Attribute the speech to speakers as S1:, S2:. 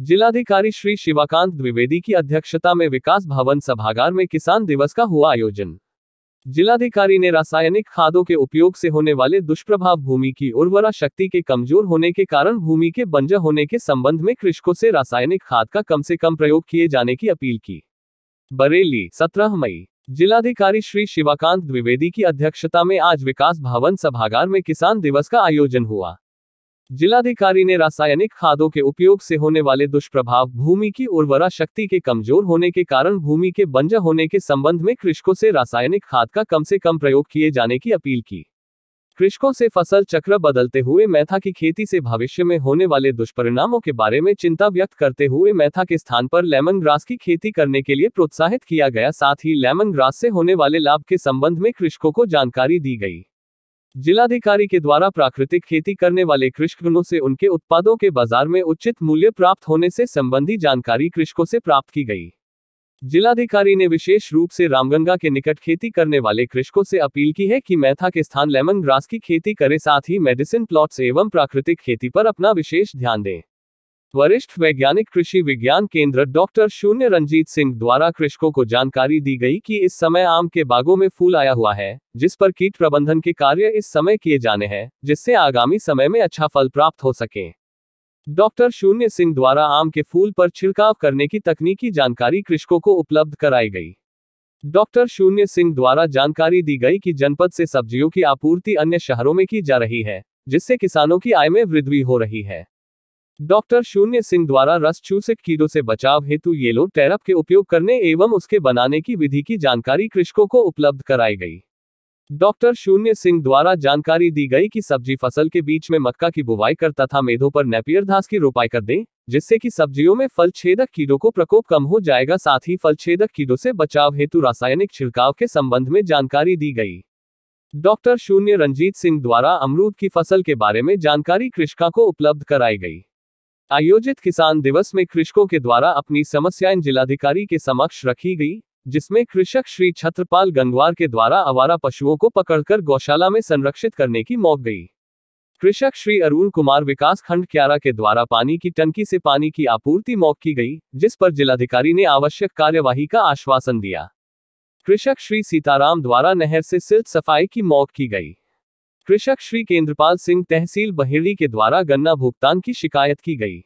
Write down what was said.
S1: जिलाधिकारी श्री शिवाकांत द्विवेदी की अध्यक्षता में विकास भवन सभागार में किसान दिवस का हुआ आयोजन। जिलाधिकारी ने रासायनिक खादों के उपयोग से होने वाले दुष्प्रभाव, भूमि की उर्वरा शक्ति के कमजोर होने के कारण भूमि के बंजर होने के संबंध में कृषकों से रासायनिक खाद का कम से कम प्रयोग किए जाने की अपील की। बरेली, 17 मई। जिलाधिकारी श्री शिवाकांत द्विवेदी की अध्यक्षता में आज विकास भवन सभागार में किसान दिवस का आयोजन हुआ। जिलाधिकारी ने रासायनिक खादों के उपयोग से होने वाले दुष्प्रभाव, भूमि की उर्वरा शक्ति के कमजोर होने के कारण भूमि के बंजर होने के संबंध में कृषकों से रासायनिक खाद का कम से कम प्रयोग किए जाने की अपील की। कृषकों से फसल चक्र बदलते हुए मेथा की खेती से भविष्य में होने वाले दुष्परिणामों के बारे में चिंता व्यक्त करते हुए मेथा के स्थान पर लेमन ग्रास की खेती करने के लिए प्रोत्साहित किया गया। साथ ही लेमन ग्रास से होने वाले लाभ के संबंध में कृषकों को जानकारी दी गई। जिलाधिकारी के द्वारा प्राकृतिक खेती करने वाले कृषकों से उनके उत्पादों के बाजार में उचित मूल्य प्राप्त होने से संबंधी जानकारी कृषकों से प्राप्त की गई। जिलाधिकारी ने विशेष रूप से रामगंगा के निकट खेती करने वाले कृषकों से अपील की है कि मेथा के स्थान लेमन ग्रास की खेती करें, साथ ही मेडिसिन प्लॉट्स एवं प्राकृतिक खेती पर अपना विशेष ध्यान दें। वरिष्ठ वैज्ञानिक कृषि विज्ञान केंद्र डॉक्टर शून्य रंजीत सिंह द्वारा कृषकों को जानकारी दी गई कि इस समय आम के बागों में फूल आया हुआ है, जिस पर कीट प्रबंधन के कार्य इस समय किए जाने हैं, जिससे आगामी समय में अच्छा फल प्राप्त हो सके। डॉक्टर शून्य सिंह द्वारा आम के फूल पर छिड़काव करने की तकनीकी जानकारी कृषकों को उपलब्ध कराई गई। डॉक्टर शून्य सिंह द्वारा जानकारी दी गई कि जनपद से सब्जियों की आपूर्ति अन्य शहरों में की जा रही है, जिससे किसानों की आय में वृद्धि हो रही है। डॉक्टर शून्य सिंह द्वारा रस चूसक कीड़ों से बचाव हेतु येलो टेरप के उपयोग करने एवं उसके बनाने की विधि की जानकारी कृषकों को उपलब्ध कराई गई। डॉक्टर शून्य सिंह द्वारा जानकारी दी गई कि सब्जी फसल के बीच में मक्का की बुवाई कर तथा मेधों पर नेपियर घास की रोपाई कर दें, जिससे कि सब्जियों में फल छेदक कीड़ों को प्रकोप कम हो जाएगा। साथ ही फल छेदक कीड़ों से बचाव हेतु रासायनिक छिड़काव के संबंध में जानकारी दी गई। डॉक्टर शून्य रंजीत सिंह द्वारा अमरूद की फसल के बारे में जानकारी कृषकों को उपलब्ध कराई गई। आयोजित किसान दिवस में कृषकों के द्वारा अपनी समस्याएं जिलाधिकारी के समक्ष रखी गई, जिसमें कृषक श्री छत्रपाल गंगवार के द्वारा आवारा पशुओं को पकड़कर गौशाला में संरक्षित करने की मौक गई। कृषक श्री अरुण कुमार विकास खंड क्यारा के द्वारा पानी की टंकी से पानी की आपूर्ति मौक की गई, जिस पर जिलाधिकारी ने आवश्यक कार्यवाही का आश्वासन दिया। कृषक श्री सीताराम द्वारा नहर से सिल्ट सफाई की मौक की गई। कृषक श्री केंद्रपाल सिंह तहसील बहेड़ी के द्वारा गन्ना भुगतान की शिकायत की गई।